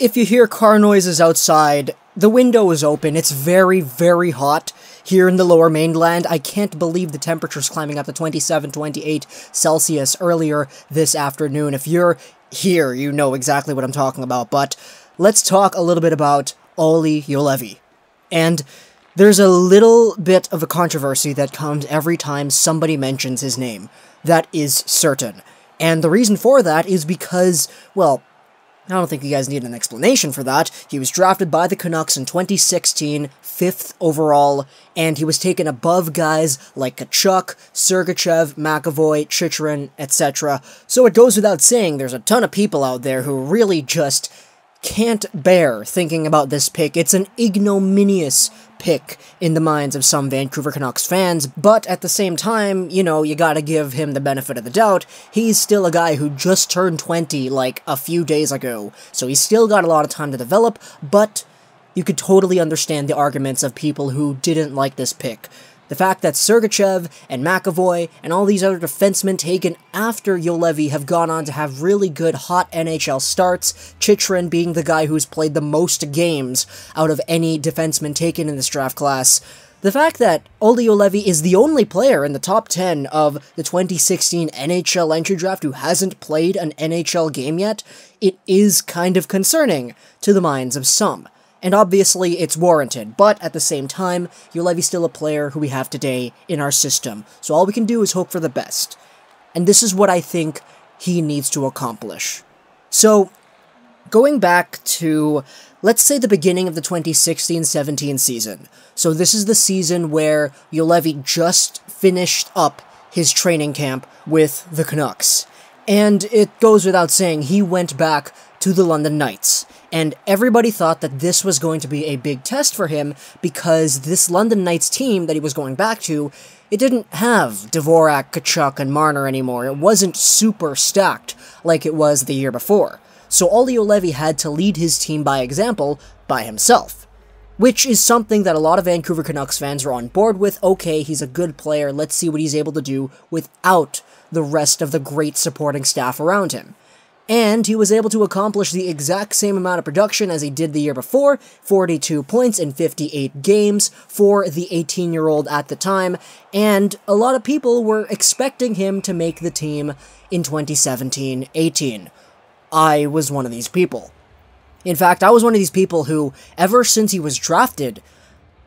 If you hear car noises outside, the window is open. It's very, very hot here in the lower mainland. I can't believe the temperature's climbing up to 27, 28 Celsius earlier this afternoon. If you're here, you know exactly what I'm talking about. But let's talk a little bit about Olli Juolevi. And there's a little bit of a controversy that comes every time somebody mentions his name. That is certain. And the reason for that is because, well, I don't think you guys need an explanation for that. He was drafted by the Canucks in 2016, 5th overall, and he was taken above guys like Chychrun, Sergachev, McAvoy, Chychrun, etc. So it goes without saying there's a ton of people out there who really just can't bear thinking about this pick. It's an ignominious pick in the minds of some Vancouver Canucks fans, but at the same time, you know, you gotta give him the benefit of the doubt. He's still a guy who just turned 20 like a few days ago, so he's still got a lot of time to develop, but you could totally understand the arguments of people who didn't like this pick. The fact that Sergachev and McAvoy and all these other defensemen taken after Juolevi have gone on to have really good hot NHL starts, Chychrun being the guy who's played the most games out of any defenseman taken in this draft class. The fact that Olli Juolevi is the only player in the top 10 of the 2016 NHL entry draft who hasn't played an NHL game yet, it is kind of concerning to the minds of some. And obviously, it's warranted, but at the same time, Juolevi's still a player who we have today in our system, so all we can do is hope for the best. And this is what I think he needs to accomplish. So, going back to, let's say, the beginning of the 2016-17 season. So this is the season where Juolevi just finished up his training camp with the Canucks. And it goes without saying, he went back to the London Knights. And everybody thought that this was going to be a big test for him because this London Knights team that he was going back to, it didn't have Dvorak, Tkachuk, and Marner anymore. It wasn't super stacked like it was the year before. So Olli Juolevi had to lead his team by example by himself. Which is something that a lot of Vancouver Canucks fans are on board with. Okay, he's a good player, let's see what he's able to do without the rest of the great supporting staff around him. And he was able to accomplish the exact same amount of production as he did the year before, 42 points in 58 games for the 18-year-old at the time, and a lot of people were expecting him to make the team in 2017-18. I was one of these people. In fact, I was one of these people who, ever since he was drafted,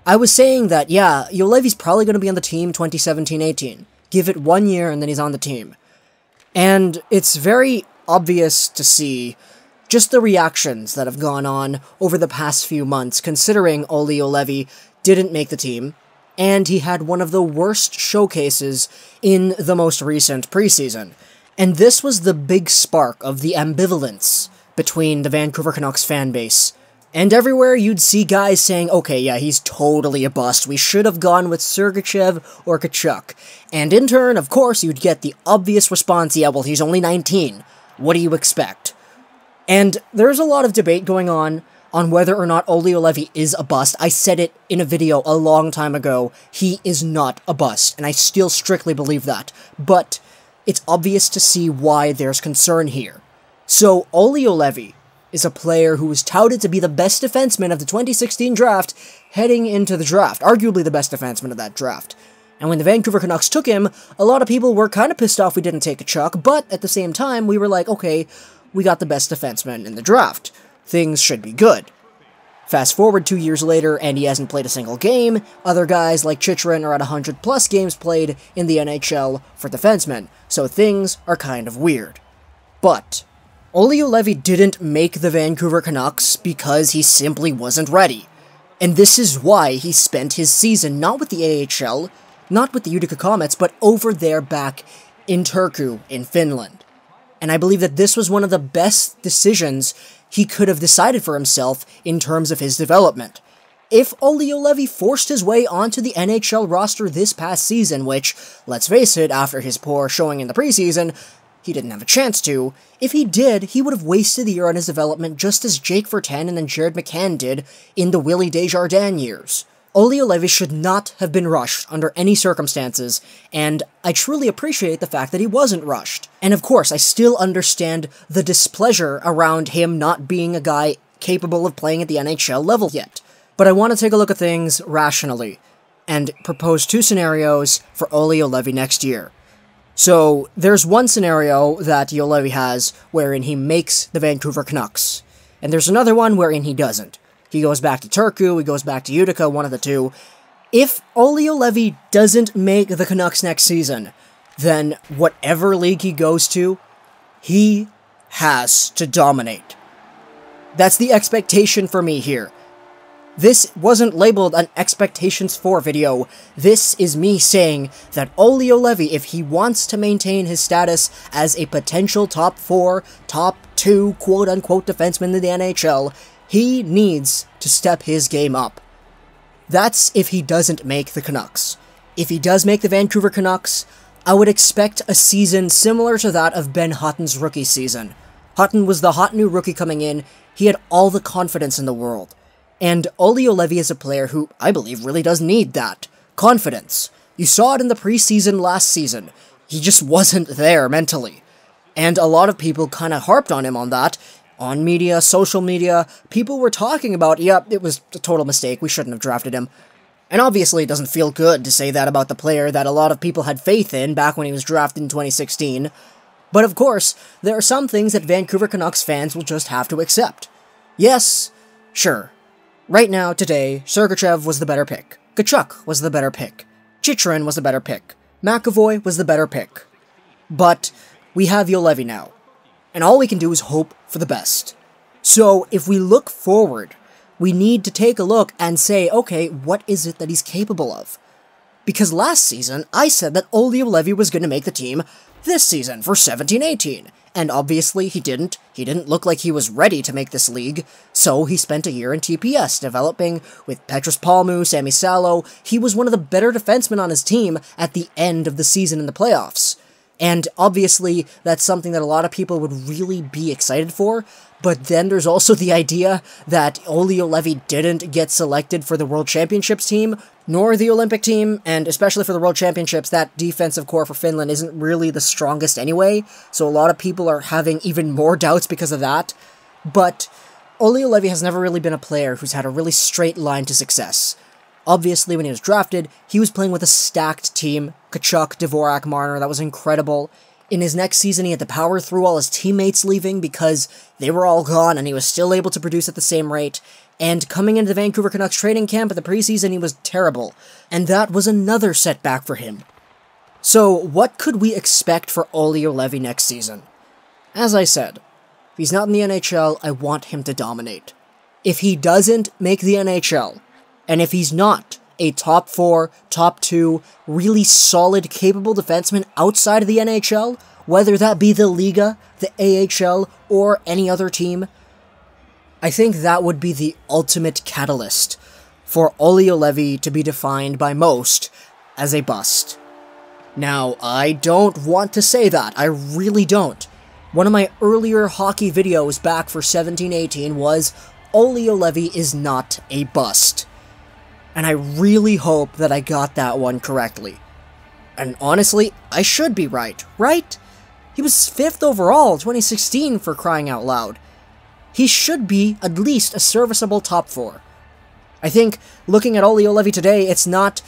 I was saying that, yeah, Juolevi's probably going to be on the team 2017-18. Give it 1 year and then he's on the team. And it's very obvious to see just the reactions that have gone on over the past few months, considering Olli Juolevi didn't make the team, and he had one of the worst showcases in the most recent preseason. And this was the big spark of the ambivalence between the Vancouver Canucks fanbase. And everywhere you'd see guys saying, okay, yeah, he's totally a bust, we should have gone with Sergachev or Tkachuk. And in turn, of course, you'd get the obvious response, yeah, well, he's only 19. What do you expect? And there's a lot of debate going on whether or not Olli Juolevi is a bust. I said it in a video a long time ago. He is not a bust, and I still strictly believe that. But it's obvious to see why there's concern here. So, Olli Juolevi is a player who was touted to be the best defenseman of the 2016 draft heading into the draft, arguably the best defenseman of that draft. And when the Vancouver Canucks took him, a lot of people were kind of pissed off we didn't take Tkachuk, but at the same time, we were like, okay, we got the best defenseman in the draft. Things should be good. Fast forward 2 years later, and he hasn't played a single game. Other guys like Chychrun are at 100+ games played in the NHL for defensemen, so things are kind of weird. But Olli Juolevi didn't make the Vancouver Canucks because he simply wasn't ready. And this is why he spent his season not with the AHL, not with the Utica Comets, but over there back in Turku, in Finland. And I believe that this was one of the best decisions he could have decided for himself in terms of his development. If Olli Juolevi forced his way onto the NHL roster this past season, which, let's face it, after his poor showing in the preseason, he didn't have a chance to, if he did, he would have wasted the year on his development just as Jake Virtanen and then Jared McCann did in the Willie Desjardins years. Olli Juolevi should not have been rushed under any circumstances, and I truly appreciate the fact that he wasn't rushed. And of course, I still understand the displeasure around him not being a guy capable of playing at the NHL level yet. But I want to take a look at things rationally, and propose 2 scenarios for Olli Juolevi next year. So, there's one scenario that Juolevi has wherein he makes the Vancouver Canucks, and there's another one wherein he doesn't. He goes back to Turku, he goes back to Utica, one of the two. If Olli Juolevi doesn't make the Canucks next season, then whatever league he goes to, he has to dominate. That's the expectation for me here. This wasn't labeled an expectations for video. This is me saying that Olli Juolevi, if he wants to maintain his status as a potential top 4, top 2 quote-unquote defenseman in the NHL, he needs to step his game up. That's if he doesn't make the Canucks. If he does make the Vancouver Canucks, I would expect a season similar to that of Ben Hutton's rookie season. Hutton was the hot new rookie coming in. He had all the confidence in the world. And Olli Juolevi is a player who, I believe, really does need that. Confidence. You saw it in the preseason last season. He just wasn't there mentally. And a lot of people kind of harped on him on that. On media, social media, people were talking about, yep, it was a total mistake, we shouldn't have drafted him. And obviously it doesn't feel good to say that about the player that a lot of people had faith in back when he was drafted in 2016. But of course, there are some things that Vancouver Canucks fans will just have to accept. Yes, sure. Right now, today, Sergachev was the better pick. Tkachuk was the better pick. Chychrun was the better pick. McAvoy was the better pick. But we have Juolevi now. And all we can do is hope for the best. So, if we look forward, we need to take a look and say, okay, what is it that he's capable of? Because last season, I said that Olli Juolevi was going to make the team this season for 17-18. And obviously, he didn't. He didn't look like he was ready to make this league, so he spent a year in TPS, developing with Petrus Palmu, Sami Salo. He was one of the better defensemen on his team at the end of the season in the playoffs. And obviously, that's something that a lot of people would really be excited for, but then there's also the idea that Olli Juolevi didn't get selected for the World Championships team, nor the Olympic team, and especially for the World Championships, that defensive core for Finland isn't really the strongest anyway, so a lot of people are having even more doubts because of that. But Olli Juolevi has never really been a player who's had a really straight line to success. Obviously, when he was drafted, he was playing with a stacked team. Tkachuk, Dvorak, Marner, that was incredible. In his next season, he had to power through all his teammates leaving because they were all gone, and he was still able to produce at the same rate. And coming into the Vancouver Canucks training camp at the preseason, he was terrible. And that was another setback for him. So, what could we expect for Olli Juolevi next season? As I said, if he's not in the NHL, I want him to dominate. If he doesn't make the NHL, and if he's not a top 4, top 2, really solid, capable defenseman outside of the NHL, whether that be the Liga, the AHL, or any other team, I think that would be the ultimate catalyst for Olli Juolevi to be defined by most as a bust. Now, I don't want to say that, I really don't. One of my earlier hockey videos back for 17-18 was, Olli Juolevi is not a bust. And I really hope that I got that one correctly. And honestly, I should be right, right? He was 5th overall, 2016, for crying out loud. He should be at least a serviceable top 4. I think, looking at Olli Juolevi today, it's not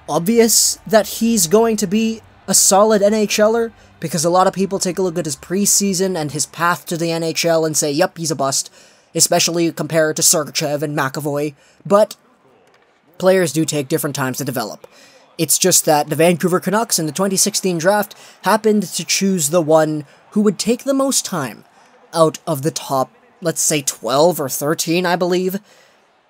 obvious that he's going to be a solid NHLer, because a lot of people take a look at his preseason and his path to the NHL and say, yep, he's a bust, especially compared to Sergachev and McAvoy, but players do take different times to develop. It's just that the Vancouver Canucks in the 2016 draft happened to choose the one who would take the most time out of the top, let's say 12 or 13, I believe.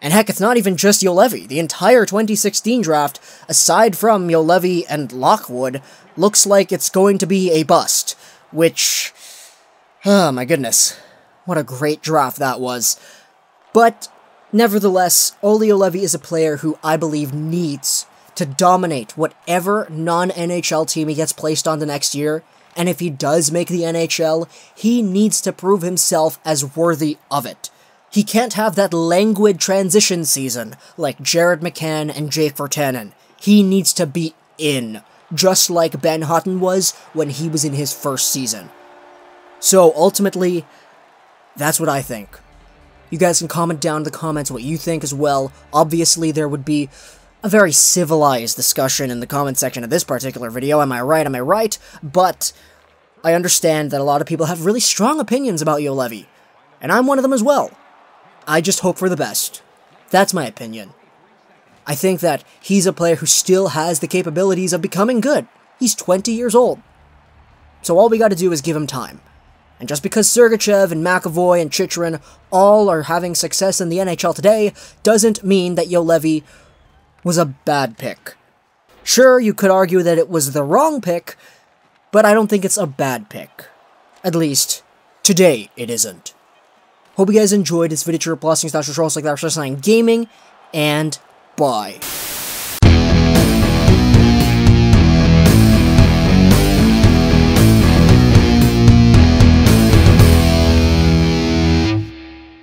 And heck, it's not even just Juolevi. The entire 2016 draft, aside from Juolevi and Lockwood, looks like it's going to be a bust. Which, oh my goodness, what a great draft that was. But nevertheless, Olli Juolevi is a player who I believe needs to dominate whatever non-NHL team he gets placed on the next year, and if he does make the NHL, he needs to prove himself as worthy of it. He can't have that languid transition season like Jared McCann and Jake Virtanen. He needs to be in, just like Ben Hutton was when he was in his first season. So ultimately, that's what I think. You guys can comment down in the comments what you think as well. Obviously, there would be a very civilized discussion in the comment section of this particular video. Am I right? Am I right? But I understand that a lot of people have really strong opinions about Juolevi, and I'm one of them as well. I just hope for the best. That's my opinion. I think that he's a player who still has the capabilities of becoming good. He's 20 years old. So all we gotta do is give him time. And just because Sergachev and McAvoy and Chychrun all are having success in the NHL today, doesn't mean that Juolevi was a bad pick. Sure, you could argue that it was the wrong pick, but I don't think it's a bad pick. At least, today it isn't. Hope you guys enjoyed this video. Plus, like that, gaming, and bye.